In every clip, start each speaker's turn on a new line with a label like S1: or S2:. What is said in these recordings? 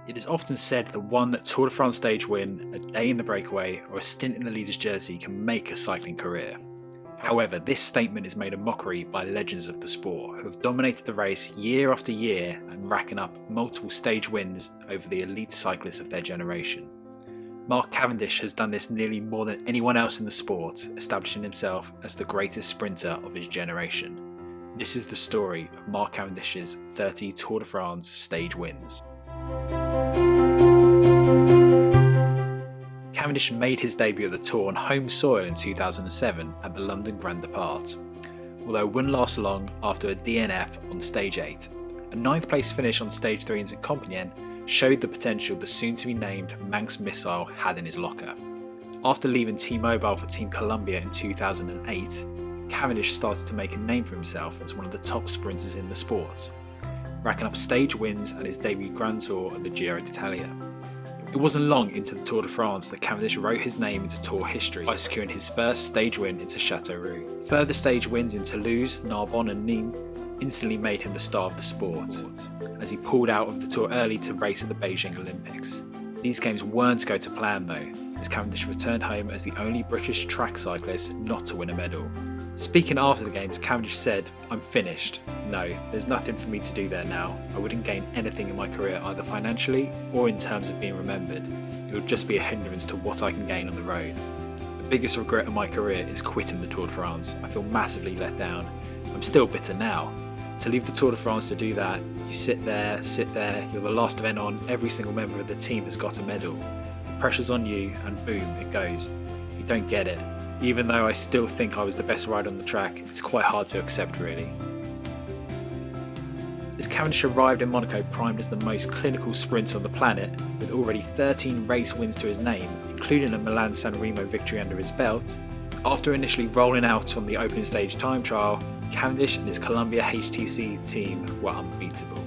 S1: It is often said that one Tour de France stage win, a day in the breakaway, or a stint in the leader's jersey can make a cycling career. However, this statement is made a mockery by legends of the sport who have dominated the race year after year and racking up multiple stage wins over the elite cyclists of their generation. Mark Cavendish has done this nearly more than anyone else in the sport, establishing himself as the greatest sprinter of his generation. This is the story of Mark Cavendish's 30 Tour de France stage wins. Cavendish made his debut at the Tour on home soil in 2007 at the London Grand Depart, although it wouldn't last long after a DNF on stage 8. A 9th place finish on stage 3 in Compiègne showed the potential the soon-to-be-named Manx missile had in his locker. After leaving T-Mobile for Team Columbia in 2008, Cavendish started to make a name for himself as one of the top sprinters in the sport, racking up stage wins at his debut Grand Tour at the Giro d'Italia. It wasn't long into the Tour de France that Cavendish wrote his name into Tour history by securing his first stage win into Châteauroux. Further stage wins in Toulouse, Narbonne and Nîmes instantly made him the star of the sport, as he pulled out of the Tour early to race at the Beijing Olympics. These games weren't to go to plan though, as Cavendish returned home as the only British track cyclist not to win a medal. Speaking after the games, Cavendish said, "I'm finished. No, there's nothing for me to do there now. I wouldn't gain anything in my career either financially or in terms of being remembered. It would just be a hindrance to what I can gain on the road. The biggest regret of my career is quitting the Tour de France. I feel massively let down. I'm still bitter now. To leave the Tour de France to do that, you sit there, you're the last event on, every single member of the team has got a medal. The pressure's on you and boom, it goes. You don't get it. Even though I still think I was the best rider on the track, it's quite hard to accept really." As Cavendish arrived in Monaco primed as the most clinical sprinter on the planet, with already 13 race wins to his name, including a Milan-San Remo victory under his belt, after initially rolling out on the opening stage time trial, Cavendish and his Columbia HTC team were unbeatable,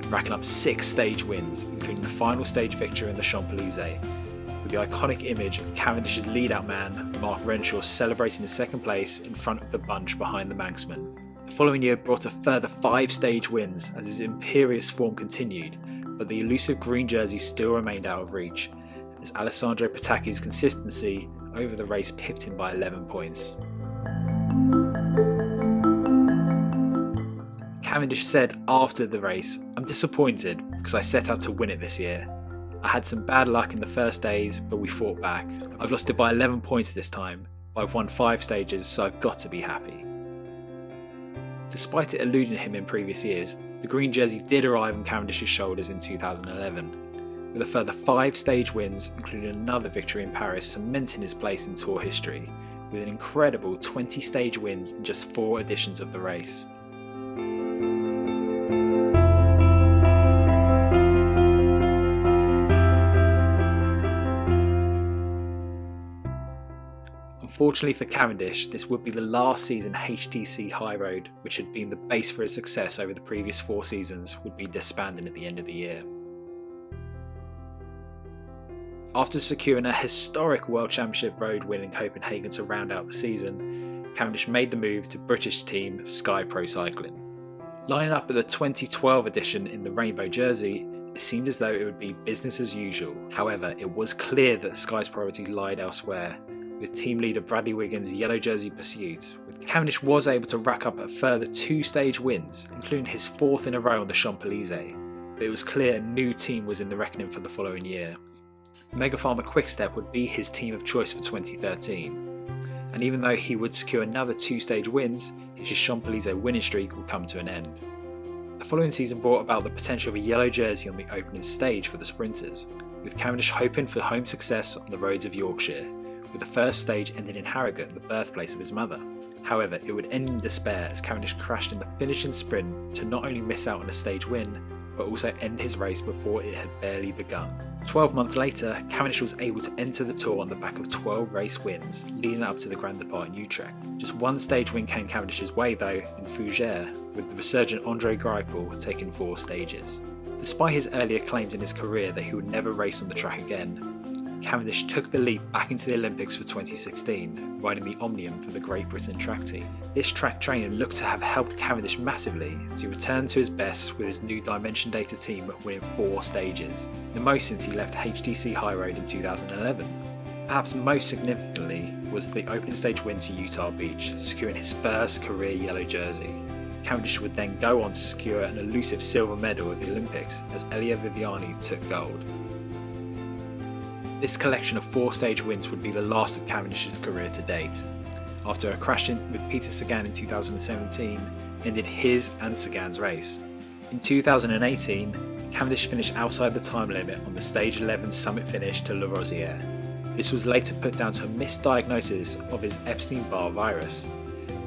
S1: racking up 6 stage wins, including the final stage victory in the Champs-Élysées, with the iconic image of Cavendish's lead-out man, Mark Renshaw, celebrating his second place in front of the bunch behind the Manxman. The following year brought a further 5 stage wins as his imperious form continued, but the elusive green jersey still remained out of reach, as Alessandro Petacchi's consistency over the race pipped him by 11 points. Cavendish said after the race, "I'm disappointed because I set out to win it this year. I had some bad luck in the first days, but we fought back. I've lost it by 11 points this time, but I've won 5 stages, so I've got to be happy." Despite it eluding him in previous years, the green jersey did arrive on Cavendish's shoulders in 2011, with a further 5 stage wins, including another victory in Paris, cementing his place in Tour history, with an incredible 20 stage wins in just 4 editions of the race. Unfortunately for Cavendish, this would be the last season HTC High Road, which had been the base for his success over the previous 4 seasons, would be disbanded at the end of the year. After securing a historic World Championship road win in Copenhagen to round out the season, Cavendish made the move to British team Sky Pro Cycling. Lining up at the 2012 edition in the rainbow jersey, it seemed as though it would be business as usual. However, it was clear that Sky's priorities lied elsewhere, with team leader Bradley Wiggins' yellow jersey pursuit. Cavendish was able to rack up a further 2 stage wins, including his 4th in a row on the Champs-Élysées, but it was clear a new team was in the reckoning for the following year. Mega Pharma Quickstep would be his team of choice for 2013, and even though he would secure another 2 stage wins, his Champs-Élysées winning streak would come to an end. The following season brought about the potential of a yellow jersey on the opening stage for the sprinters, with Cavendish hoping for home success on the roads of Yorkshire, with the first stage ending in Harrogate, the birthplace of his mother. However, it would end in despair as Cavendish crashed in the finishing sprint to not only miss out on a stage win, but also end his race before it had barely begun. 12 months later, Cavendish was able to enter the Tour on the back of 12 race wins, leading up to the Grand Depart in Utrecht. Just 1 stage win came Cavendish's way though, in Fougères, with the resurgent Andre Greipel taking 4 stages. Despite his earlier claims in his career that he would never race on the track again, Cavendish took the leap back into the Olympics for 2016, riding the Omnium for the Great Britain track team. This track training looked to have helped Cavendish massively as he returned to his best with his new Dimension Data team winning 4 stages, the most since he left HTC High Road in 2011. Perhaps most significantly was the opening stage win to Utah Beach, securing his first career yellow jersey. Cavendish would then go on to secure an elusive silver medal at the Olympics as Elia Viviani took gold. This collection of 4 stage wins would be the last of Cavendish's career to date. After a crash with Peter Sagan in 2017, ended his and Sagan's race. In 2018, Cavendish finished outside the time limit on the Stage 11 summit finish to La Rosière. This was later put down to a misdiagnosis of his Epstein-Barr virus,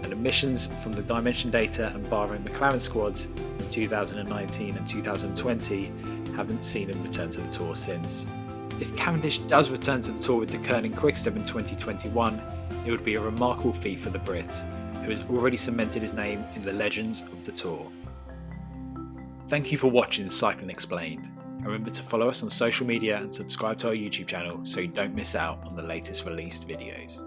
S1: and emissions from the Dimension Data and Bahrain McLaren squads in 2019 and 2020 haven't seen him return to the Tour since. If Cavendish does return to the Tour with De Koning Quickstep in 2021, it would be a remarkable feat for the Brit, who has already cemented his name in the legends of the Tour. Thank you for watching Cycling Explained. Remember to follow us on social media and subscribe to our YouTube channel so you don't miss out on the latest released videos.